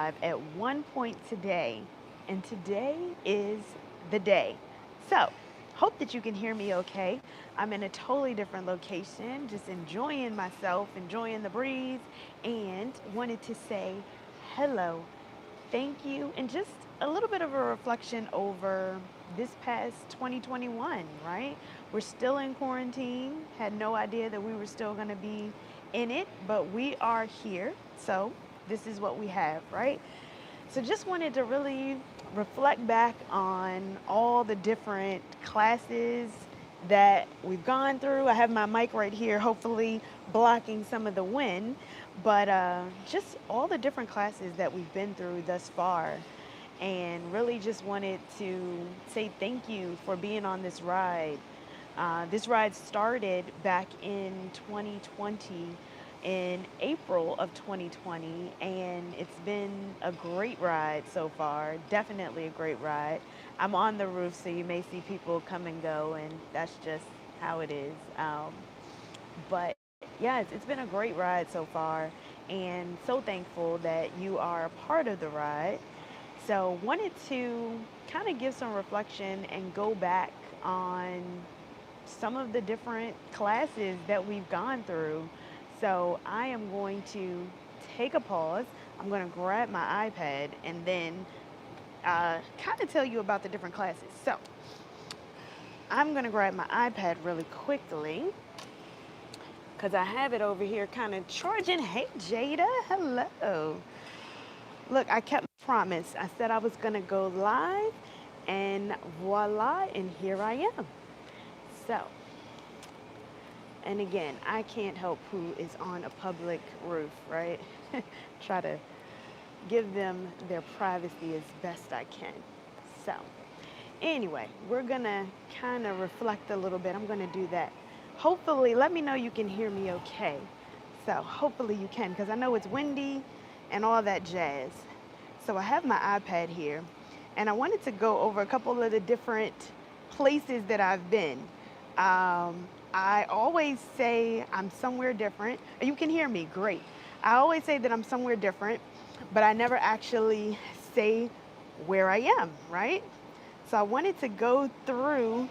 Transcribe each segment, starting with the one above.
live at one point today, and today is the day. So, hope that you can hear me okay. I'm in a totally different location, just enjoying myself, enjoying the breeze, and wanted to say hello, thank you, and just a little bit of a reflection over this past 2021, right? We're still in quarantine, had no idea that we were still going to be in it, but we are here. So, this is what we have, right? So, just wanted to really reflect back on all the different classes that we've gone through. I have my mic right here, hopefully blocking some of the wind, but just all the different classes that we've been through thus far. And really just wanted to say thank you for being on this ride. This ride started back in 2020, in April of 2020, and it's been a great ride so far. Definitely a great ride. I'm on the roof, so you may see people come and go, and that's just how it is. But yes, it's been a great ride so far, and so thankful that you are a part of the ride. So, wanted to kind of give some reflection and go back on some of the different classes that we've gone through. So I am going to take a pause. I'm going to grab my iPad and then kind of tell you about the different classes. So I'm going to grab my iPad really quickly because I have it over here kind of charging. Hey, Jada. Hello. Look, I kept my promise. I said I was going to go live, and voila, and here I am. So, and again, I can't help who is on a public roof, right? Try to give them their privacy as best I can. So, anyway, we're gonna kind of reflect a little bit. I'm gonna do that. Hopefully, let me know you can hear me okay. So, hopefully you can, because I know it's windy and all that jazz. So, I have my iPad here, and I wanted to go over a couple of the different places that I've been. I always say I'm somewhere different. You can hear me, great. I always say that I'm somewhere different, but I never actually say where I am, right? So I wanted to go through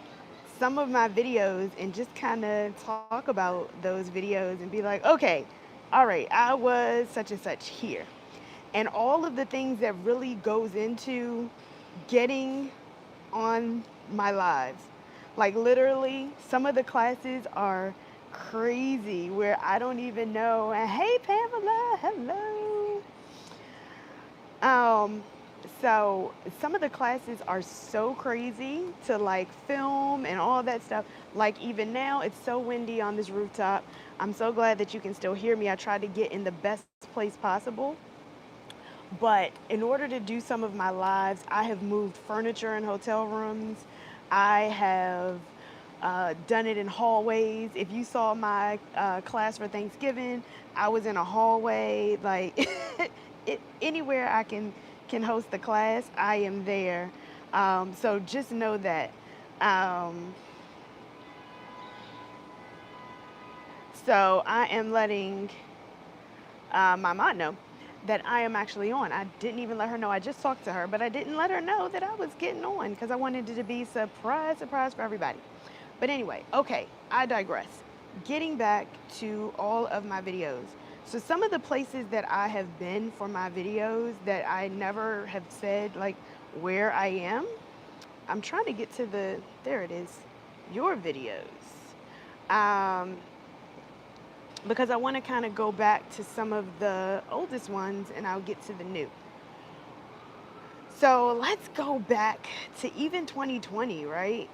some of my videos and just kind of talk about those videos and be like, okay, all right, I was such and such here. And all of the things that really goes into getting on my lives. Like literally, some of the classes are crazy where I don't even know. And hey, Pamela, hello. Um, so some of the classes are so crazy to like film and all that stuff. Like even now, it's so windy on this rooftop. I'm so glad that you can still hear me. I tried to get in the best place possible. But in order to do some of my lives, I have moved furniture in hotel rooms. I have done it in hallways. If you saw my class for Thanksgiving, I was in a hallway. Like anywhere I can host the class, I am there. So just know that. Um, so I am letting my mom know that I am actually on. I didn't even let her know. I just talked to her, but I didn't let her know that I was getting on because I wanted it to be surprise for everybody. But anyway, okay, I digress. Getting back to all of my videos. So some of the places that I have been for my videos that I never have said like where I am, I'm trying to get to there it is, your videos. Um, because I want to kind of go back to some of the oldest ones and I'll get to the new. So let's go back to even 2020, right?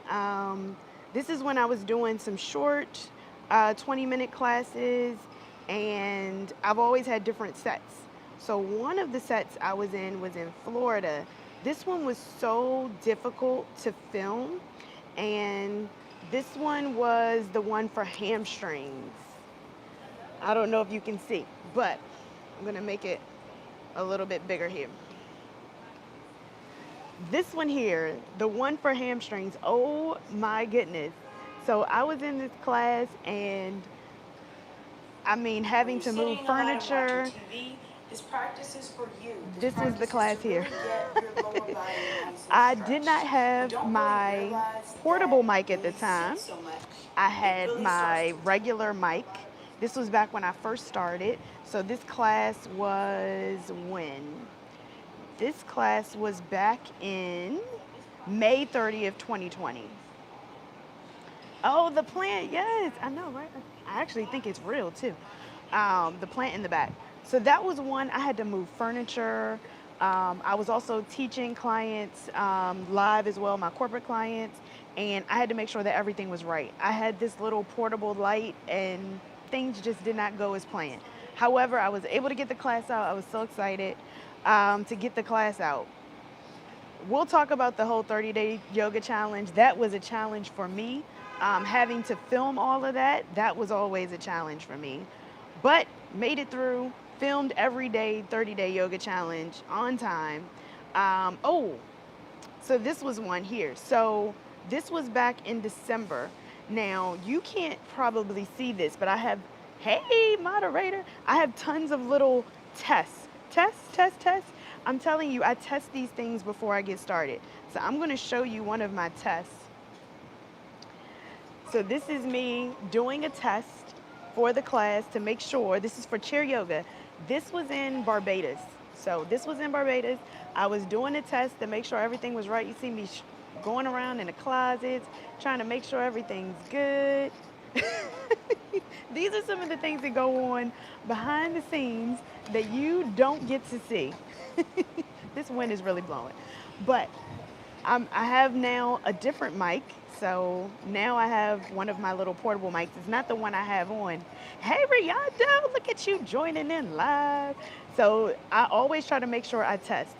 This is when I was doing some short 20-minute classes, and I've always had different sets. So one of the sets I was in Florida. This one was so difficult to film, and this one was the one for hamstrings. I don't know if you can see, but I'm gonna make it a little bit bigger here. This one here, the one for hamstrings, oh my goodness. So I was in this class and I mean having to move furniture. This practice is for you. This was the class here. Really get your lower body nice and I did not have my portable mic at the time. So I had my regular mic. This was back when I first started. So this class was when? This class was back in May 30th, 2020. Oh, the plant, yes, I know, right? I actually think it's real too. The plant in the back. So that was one. I had to move furniture. I was also teaching clients live as well, my corporate clients, and I had to make sure that everything was right. I had this little portable light, and things just did not go as planned. However, I was able to get the class out. I was so excited to get the class out. We'll talk about the whole 30-day yoga challenge. That was a challenge for me. Having to film all of that, that was always a challenge for me. But made it through, filmed every day, 30-day yoga challenge on time. Oh, so this was one here. So this was back in December. Now, you can't probably see this, but I have, hey, moderator, I have tons of little tests. Tests. I'm telling you, I test these things before I get started. So I'm going to show you one of my tests. So this is me doing a test for the class to make sure. This is for chair yoga. This was in Barbados. So this was in Barbados. I was doing a test to make sure everything was right. You see me going around in the closets, trying to make sure everything's good. These are some of the things that go on behind the scenes that you don't get to see. This wind is really blowing. But I have now a different mic. So now I have one of my little portable mics. It's not the one I have on. Hey, Rihanna, look at you joining in live. So I always try to make sure I test.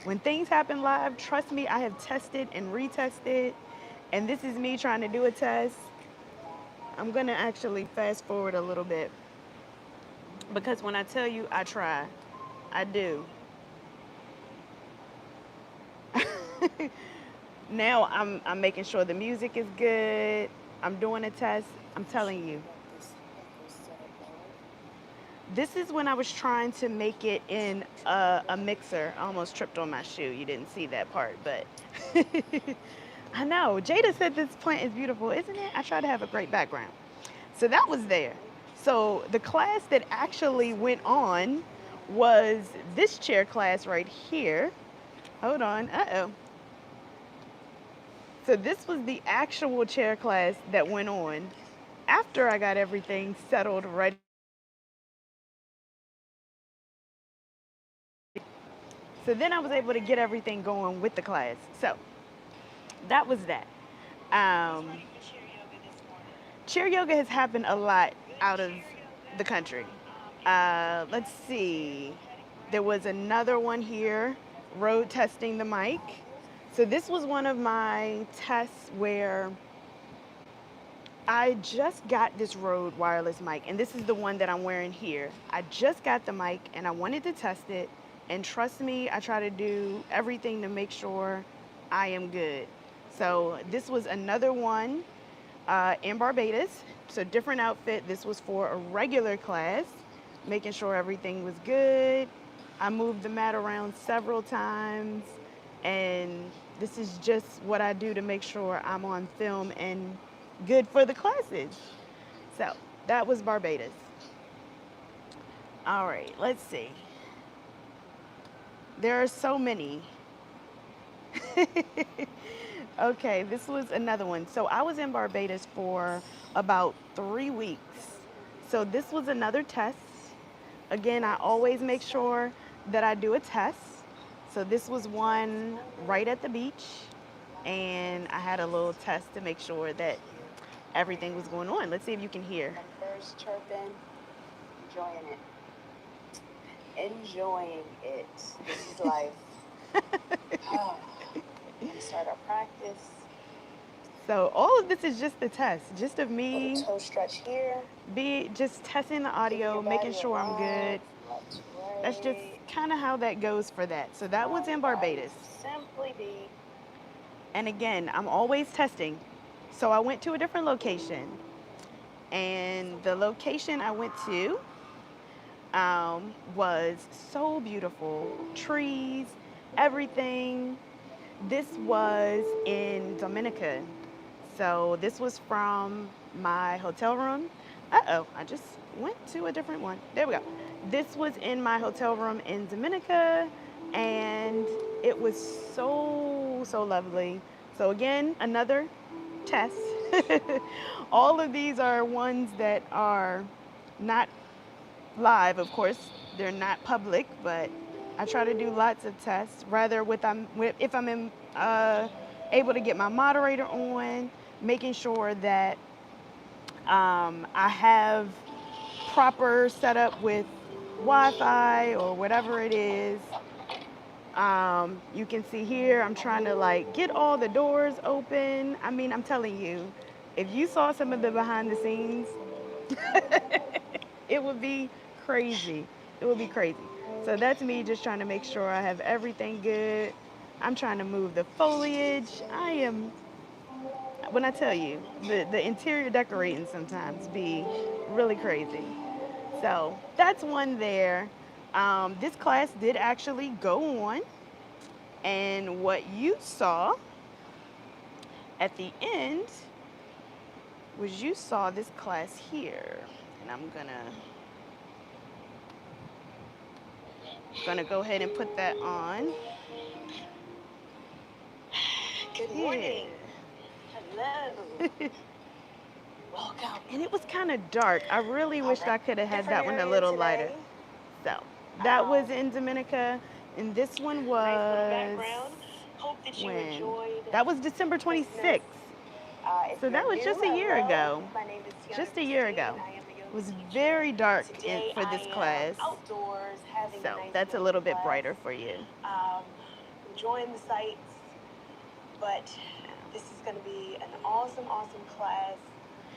When things happen live, trust me, I have tested and retested. And this is me trying to do a test. I'm going to actually fast forward a little bit. Because when I tell you I try, I do. Now I'm making sure the music is good. I'm doing a test. I'm telling you. This is when I was trying to make it in a mixer. I almost tripped on my shoe. You didn't see that part, but I know. Jada said this plant is beautiful, isn't it? I try to have a great background. So that was there. So the class that actually went on was this chair class right here. Hold on. Uh-oh. So this was the actual chair class that went on after I got everything settled right. So then I was able to get everything going with the class. So that was that. Um, Chair yoga has happened a lot out of the country. Let's see. There was another one here, road testing the mic. So this was one of my tests where I just got this Rode wireless mic, and this is the one that I'm wearing here. I just got the mic, and I wanted to test it, and trust me, I try to do everything to make sure I am good. So this was another one in Barbados. So different outfit. This was for a regular class, making sure everything was good. I moved the mat around several times, and this is just what I do to make sure I'm on film and good for the classes. So that was Barbados. All right, let's see. There are so many. Okay, this was another one. So I was in Barbados for about 3 weeks. So this was another test. Again, I always make sure that I do a test. So this was one right at the beach, and I had a little test to make sure that everything was going on. Let's see if you can hear. Birds chirping, enjoying it. Enjoying it. This is life. We're gonna start our practice. So all of this is just the test, just of me. Little toe stretch here. Just testing the audio, making sure I'm good. That's just kind of how that goes for that. So that was in Barbados. Simply be. And again, I'm always testing. So I went to a different location. And the location I went to, was so beautiful. Trees, everything. This was in Dominica. So this was from my hotel room. Uh-oh, I just went to a different one. There we go. This was in my hotel room in Dominica, and it was so, so lovely. So again, another test. All of these are ones that are not live, of course. They're not public, but I try to do lots of tests. Rather, if I'm able to get my moderator on, making sure that I have proper setup with Wi-Fi or whatever it is. You can see here, I'm trying to like get all the doors open. I mean, I'm telling you, if you saw some of the behind the scenes, it would be crazy. It would be crazy. So that's me just trying to make sure I have everything good. I'm trying to move the foliage. When I tell you, the interior decorating sometimes be really crazy. So that's one there. This class did actually go on, and what you saw at the end was you saw this class here. And I'm gonna go ahead and put that on. Good morning. Hello. Welcome. And it was kind of dark. I really wished I could have had that one a little lighter. So that was in Dominica, and this one was Hope that you when? enjoyed. That was December 26th. So that was just a year ago. My name is Tianna Just a year Christine, ago. and I am a yoga It was teacher. very dark Today for this I am class. outdoors having a So nice that's a yoga little bit class. brighter for you. Enjoying the sights, but this is going to be an awesome, awesome class.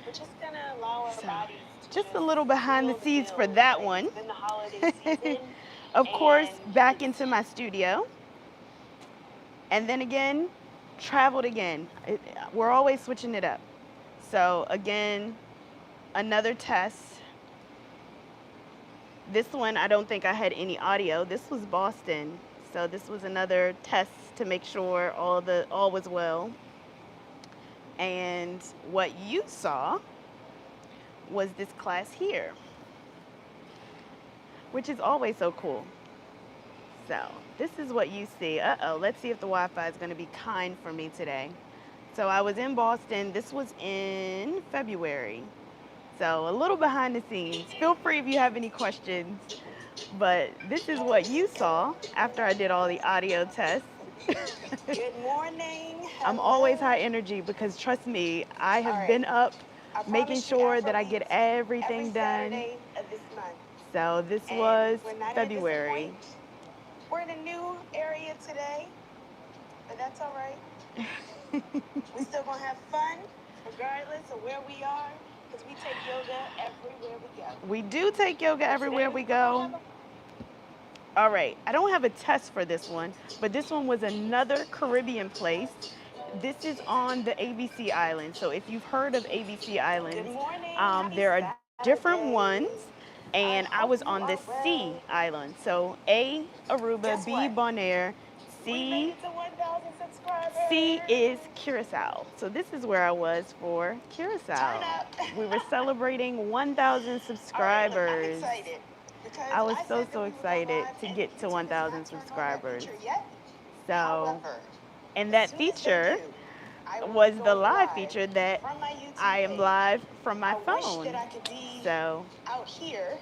We're just going to allow our So, bodies to just a little behind the scenes for feel, that right? one. It's been the holiday season. Of course, and back it's- into my studio. And then again, traveled again. We're always switching it up. So again, another test. This one, I don't think I had any audio. This was Boston. So this was another test to make sure all was well. And what you saw was this class here, which is always so cool. So this is what you see. Uh-oh, let's see if the Wi-Fi is going to be kind for me today. So I was in Boston. This was in February. So a little behind the scenes. Feel free if you have any questions. But this is what you saw after I did all the audio tests. Good morning. I'm always high energy because trust me, I have been up making sure that I get everything done. Of this month. So this And was we're not February. gonna disappoint. We're in a new area today, but that's all right. We're still gonna have fun regardless of where we are, because we take yoga everywhere we go. We do take yoga everywhere we go. All right, I don't have a test for this one, but this one was another Caribbean place. This is on the ABC Islands. So if you've heard of ABC Islands, Good morning. there are Happy different Saturday. ones, and I was on the C island. So A, Aruba, Guess B, what? Bonaire, We made C, it to 1,000 subscribers. C is Curacao. So this is where I was for Curacao. Turn up. We were celebrating 1,000 subscribers. I'm excited. Because I was said so, that so we would go excited live, to and get to YouTube has 1,000 not turned on that subscribers. feature yet. So, However, and that as soon as they feature do, I will was be the going live live feature that from my YouTube I am page. live from my I wish phone. that I could be So, out here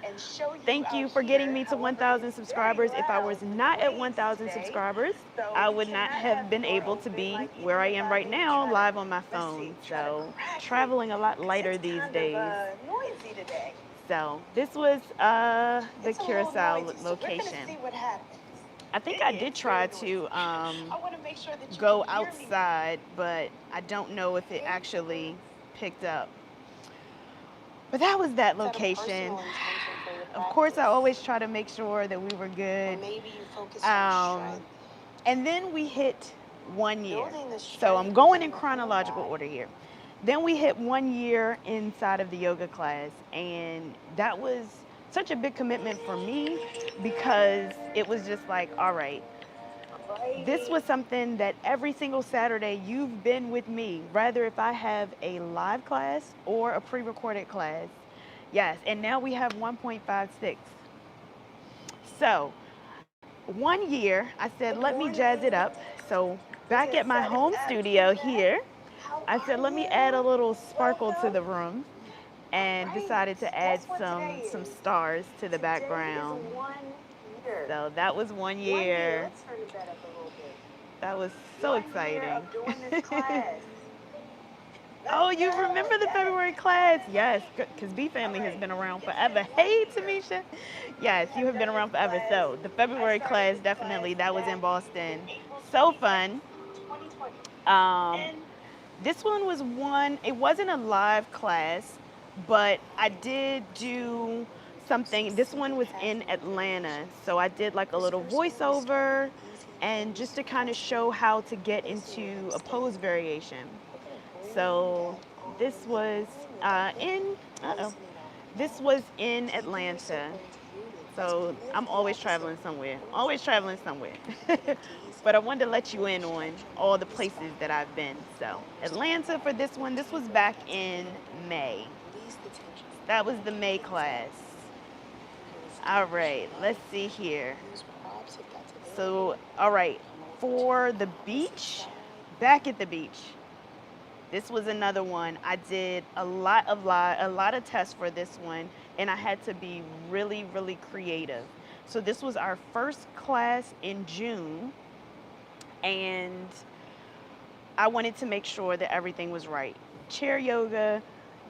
and show you thank you out for getting here. me to However, 1,000 it's very subscribers. If I loud was with the not at waves 1,000 today, subscribers, so I you would not cannot have been door able to open be like you where I would am if right was now, trying to, live on my let's phone. see, try to So, crack it. traveling a lot 'Cause lighter it's these kind days. of noisy today. So, this was the It's a little Curacao noisy, so we're gonna location. see what happens. I think I did It's try very to noisy. I want to make sure that you go can hear me. outside, but I don't know if it actually picked up. But that was that Set a location. personal intention for your Of course, I practice. always try to make sure that we were Or good. maybe you focus on Um, strength. and then we hit 1 year. Building the So I'm strength going in within the whole chronological body. order here. Then we hit 1 year inside of the yoga class, and that was such a big commitment for me because it was just like, all right, this was something that every single Saturday you've been with me, rather if I have a live class or a pre-recorded class. Yes, and now we have 1.56. So, 1 year, I said, let me jazz it up. So, back at my home studio here, I said, let me add a little sparkle to the room and decided to add some stars to the background. So that was 1 year. Let's turn the bed up a little bit. That was so 1 year exciting. of doing this class. Oh, you remember the February class? Yes, because B Family has been around forever. Hey, Tamisha. Yes, you have been around forever. So the February class, definitely, that was in Boston. So fun. 2020. Um, this one was one, it wasn't a live class, but I did do something. This one was in Atlanta. So I did like a little voiceover and just to kind of show how to get into a pose variation. So this was uh-oh, this was in Atlanta. So I'm always traveling somewhere, always traveling somewhere. But I wanted to let you in on all the places that I've been. So Atlanta for this one, this was back in May. That was the May class. All right, let's see here. So, all right, for the beach, back at the beach. This was another one. I did a lot of tests for this one, and I had to be really, really creative. So this was our first class in June, and I wanted to make sure that everything was right. Chair yoga,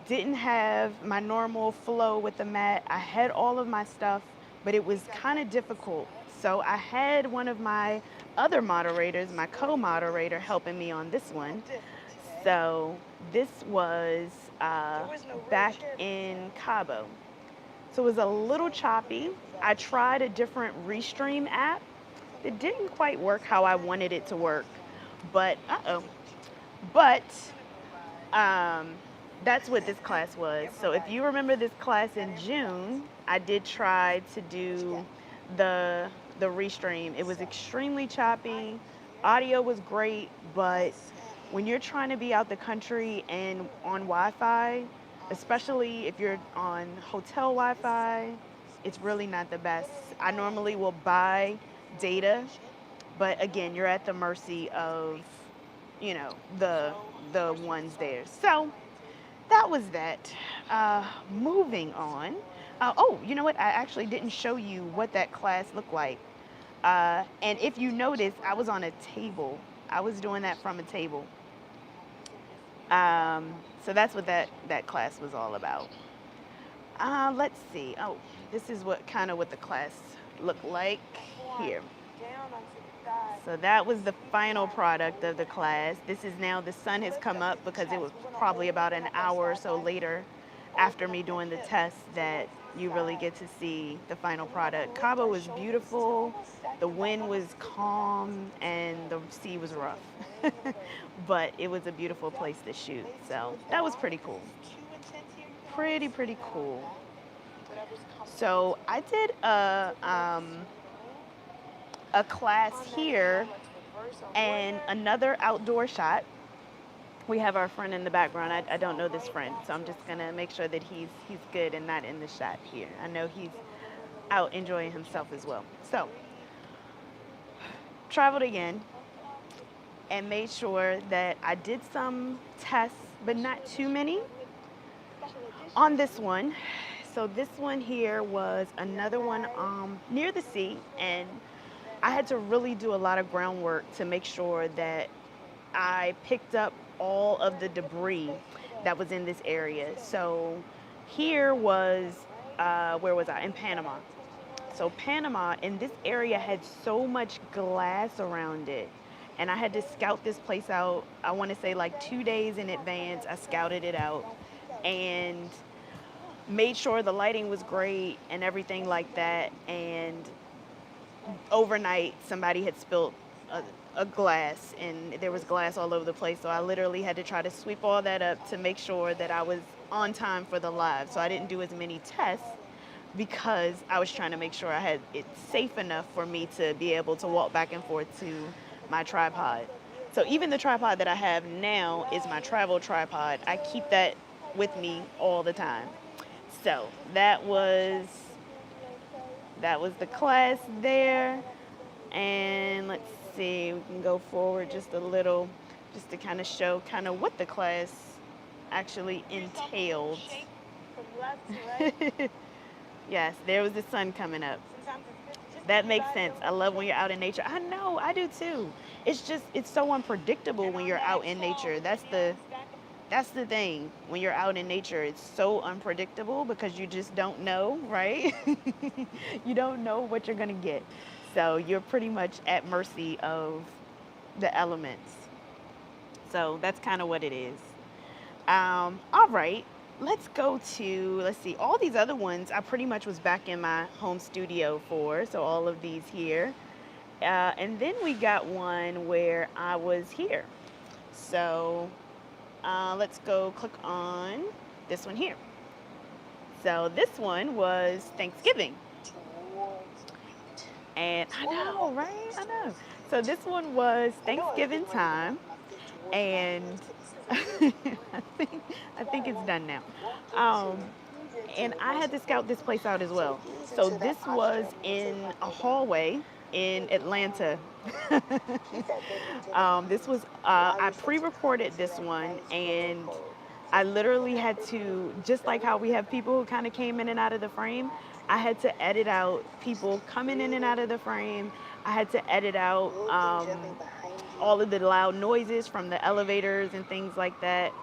didn't have my normal flow with the mat. I had all of my stuff, but it was kind of difficult. So I had one of my other moderators, my co-moderator, helping me on this one. So this was back in Cabo. So it was a little choppy. I tried a different Restream app. It didn't quite work how I wanted it to work, but but that's what this class was. So if you remember this class in June, I did try to do the Restream. It was extremely choppy. Audio was great, but when you're trying to be out the country and on Wi-Fi, especially if you're on hotel Wi-Fi, it's really not the best. I normally will buy data, but again, you're at the mercy of, the ones there. So that was that. Moving on. Oh, you know what? I actually didn't show you what that class looked like. And if you notice, I was on a table. I was doing that from a table. So that's what that class was all about. Let's see. Oh, this is what the class looked like here. So that was the final product of the class. This is now, the sun has come up because it was probably about an hour or so later after me doing the test that you really get to see the final product. Cabo was beautiful, the wind was calm, and the sea was rough. But it was a beautiful place to shoot, so that was pretty cool. Pretty cool. So I did a class here and another outdoor shot. We have our friend in the background. I don't know this friend, so I'm just gonna make sure that he's good and not in the shot here. I know he's out enjoying himself as well. So, traveled again and made sure that I did some tests, but not too many on this one. So this one here was another one near the sea, and I had to really do a lot of groundwork to make sure that I picked up all of the debris that was in this area. So here was, where was I? In Panama. So Panama, in this area, had so much glass around it. And I had to scout this place out, I want to say like 2 days in advance. I scouted it out and made sure the lighting was great and everything like that. And overnight, somebody had spilled a glass, and there was glass all over the place. So I literally had to try to sweep all that up to make sure that I was on time for the live. So I didn't do as many tests, because I was trying to make sure I had it safe enough for me to be able to walk back and forth to my tripod. So even the tripod that I have now is my travel tripod. I keep that with me all the time. So that was the class there. And let's see, we can go forward just a little just to kind of show kind of what the class actually entailed. From left to right. Yes, there was the sun coming up. That makes sense. I love when you're out in nature. I know, I do too. It's so unpredictable when you're out in nature. That's the thing. When you're out in nature, it's so unpredictable because you just don't know, right? You don't know what you're going to get. So you're pretty much at mercy of the elements. So that's kind of what it is. All right. Let's see, all these other ones I pretty much was back in my home studio for. So all of these here. And then we got one where I was here. So let's go click on this one here. So this one was Thanksgiving. And I know, right? I know. So this one was Thanksgiving time. And I think it's done now. Um, and I had to scout this place out as well. So this was in a hallway in Atlanta. This was I pre-recorded this one, and I literally had to, just like how we have people who kind of came in and out of the frame, I had to edit out people coming in and out of the frame. I had to edit out all of the loud noises from the elevators and things like that.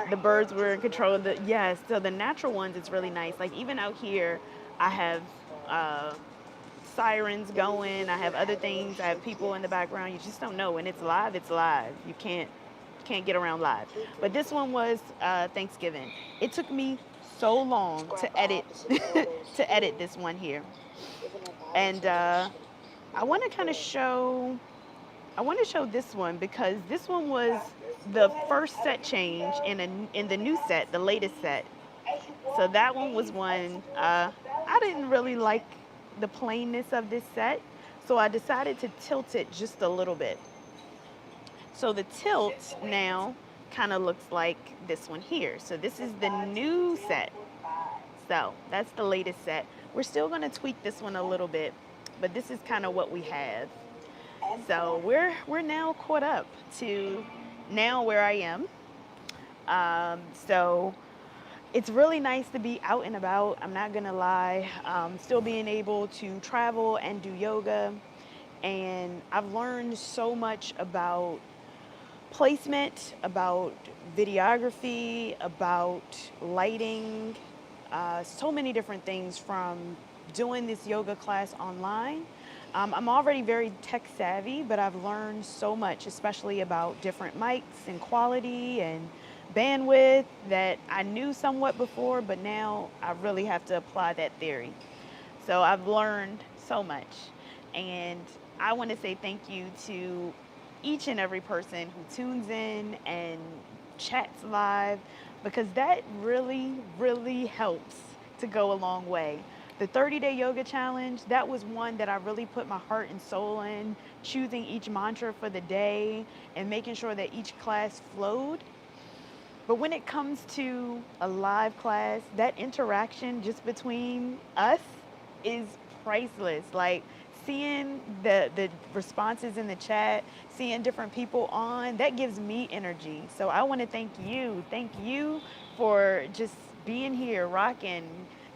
The birds were in control of the, yes, so the natural ones, it's really nice. Like even out here, I have uh, sirens going. I have other things. I have people in the background. You just don't know. When it's live, it's live. You can't get around live. But this one was Thanksgiving. It took me so long to edit to edit this one here. And I want to kind of show I want to show this one because this one was the first set change in the new set, the latest set. So that one was one I didn't really like the plainness of this set, so I decided to tilt it just a little bit. So the tilt now kind of looks like this one here. So this is the new set. So that's the latest set. We're still going to tweak this one a little bit, but this is kind of what we have. So we're now caught up to now where I am. So it's really nice to be out and about. I'm not gonna lie. Still being able to travel and do yoga, and I've learned so much about placement, about videography, about lighting, so many different things from doing this yoga class online. I'm already very tech savvy, but I've learned so much, especially about different mics and quality and bandwidth that I knew somewhat before, but now I really have to apply that theory. So I've learned so much. And I want to say thank you to each and every person who tunes in and chats live because that really, really helps to go a long way. The 30-day yoga challenge, that was one that I really put my heart and soul in, choosing each mantra for the day and making sure that each class flowed. But when it comes to a live class, that interaction just between us is priceless. Like seeing the responses in the chat, seeing different people on, that gives me energy. So I want to thank you. Thank you for just being here, rocking,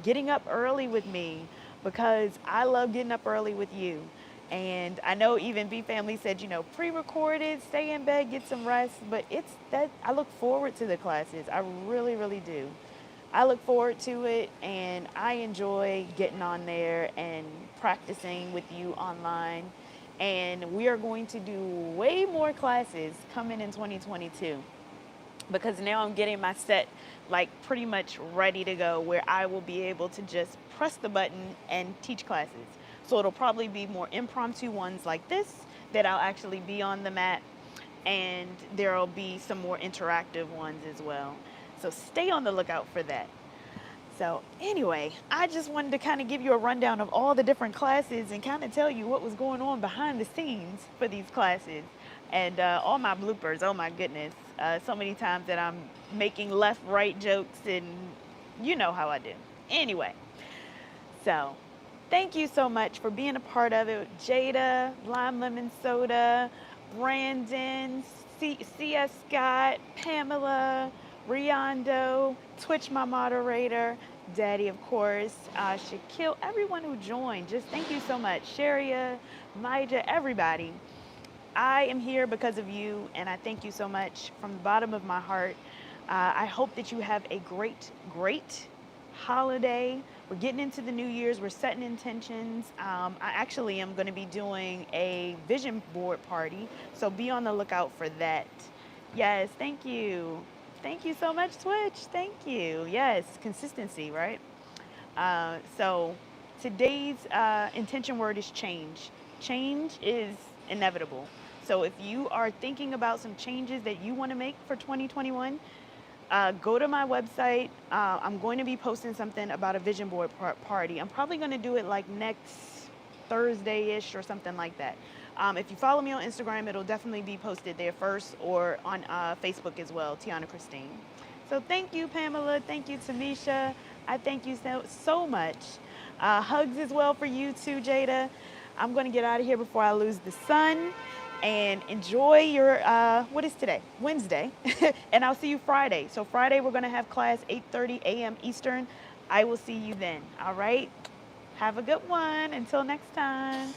getting up early with me because I love getting up early with you. And I know even B Family said, pre-recorded, stay in bed, get some rest. But it's that I look forward to the classes. I really, really do. I look forward to it, and I enjoy getting on there and practicing with you online. And we are going to do way more classes coming in 2022 because now I'm getting my set like pretty much ready to go where I will be able to just press the button and teach classes. So it'll probably be more impromptu ones like this that I'll actually be on the mat, and there'll be some more interactive ones as well. So stay on the lookout for that. So anyway, I just wanted to kind of give you a rundown of all the different classes and kind of tell you what was going on behind the scenes for these classes and all my bloopers. Oh my goodness. So many times that I'm making left, right jokes and you know how I do. Anyway, so thank you so much for being a part of it. Jada, Lime Lemon Soda, Brandon, C.S. Scott, Pamela, Riondo, Twitch, my moderator, Daddy, of course, Shaquille, everyone who joined. Just thank you so much. Sharia, Maija, everybody. I am here because of you, and I thank you so much from the bottom of my heart. I hope that you have a great, great holiday. We're getting into the New Year's. We're setting intentions. I actually am going to be doing a vision board party, so be on the lookout for that. Yes, thank you. Thank you so much, Twitch. Thank you. Yes, consistency, right? So today's intention word is change. Change is inevitable. So if you are thinking about some changes that you want to make for 2021, go to my website. I'm going to be posting something about a vision board party. I'm probably going to do it like next Thursday-ish or something like that. If you follow me on Instagram, it'll definitely be posted there first or on Facebook as well, Tianna Christine. So thank you, Pamela. Thank you, Tamisha. I thank you so much. Hugs as well for you too, Jada. I'm going to get out of here before I lose the sun. And enjoy your, what is today? Wednesday. And I'll see you Friday. So Friday we're going to have class 8:30 a.m. Eastern. I will see you then. All right? Have a good one. Until next time.